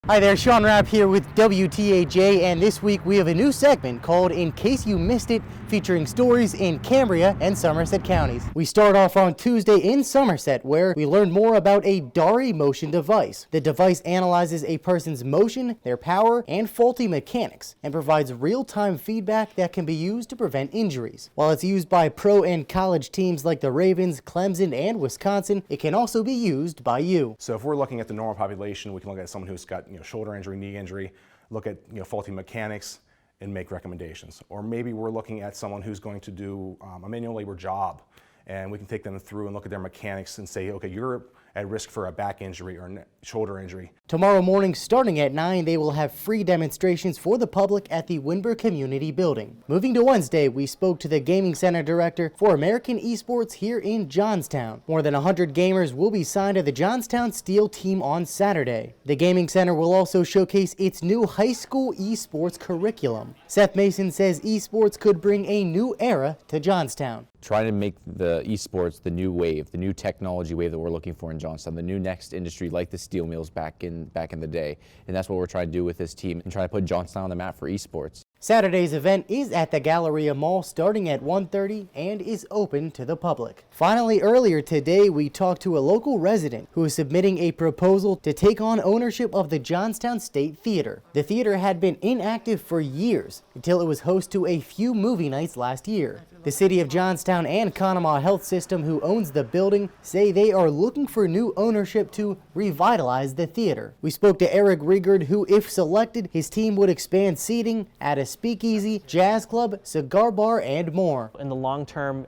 Hi there, Sean Rapp here with WTAJ, and this week we have a new segment called In Case You Missed It, featuring stories in Cambria and Somerset counties. We start off on Tuesday in Somerset, where we learned more about a Dari motion device. The device analyzes a person's motion, their power, and faulty mechanics, and provides real-time feedback that can be used to prevent injuries. While it's used by pro and college teams like the Ravens, Clemson, and Wisconsin, it can also be used by you. So if we're looking at the normal population, we can look at someone who's got shoulder injury, knee injury, look at faulty mechanics and make recommendations. Or maybe we're looking at someone who's going to do a manual labor job, and we can take them through and look at their mechanics and say, okay, you're at risk for a back injury or a shoulder injury. Tomorrow morning, starting at 9, they will have free demonstrations for the public at the Wynberg Community Building. Moving to Wednesday, we spoke to the Gaming Center Director for American Esports here in Johnstown. More than 100 gamers will be signed to the Johnstown Steel team on Saturday. The Gaming Center will also showcase its new high school esports curriculum. Seth Mason says esports could bring a new era to Johnstown. Trying to make the esports the new wave, the new technology wave that we're looking for in Johnstown, the new next industry like the steel mills back in the day. And that's what we're trying to do with this team and trying to put Johnstown on the map for esports. Saturday's event is at the Galleria Mall starting at 1:30 and is open to the public. Finally, earlier today, we talked to a local resident who is submitting a proposal to take on ownership of the Johnstown State Theater. The theater had been inactive for years until it was host to a few movie nights last year. The City of Johnstown and Conemaugh Health System, who owns the building, say they are looking for new ownership to revitalize the theater. We spoke to Eric Riegard, who, if selected, his team would expand seating, add a speakeasy, jazz club, cigar bar, and more. In the long term,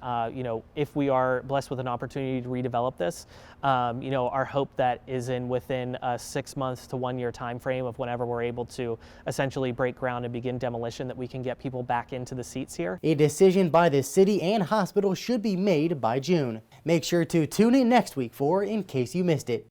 if we are blessed with an opportunity to redevelop this, our hope that is within a 6 months to 1 year time frame of whenever we're able to essentially break ground and begin demolition, that we can get people back into the seats here. A decision by the city and hospital should be made by June. Make sure to tune in next week for In Case You Missed It.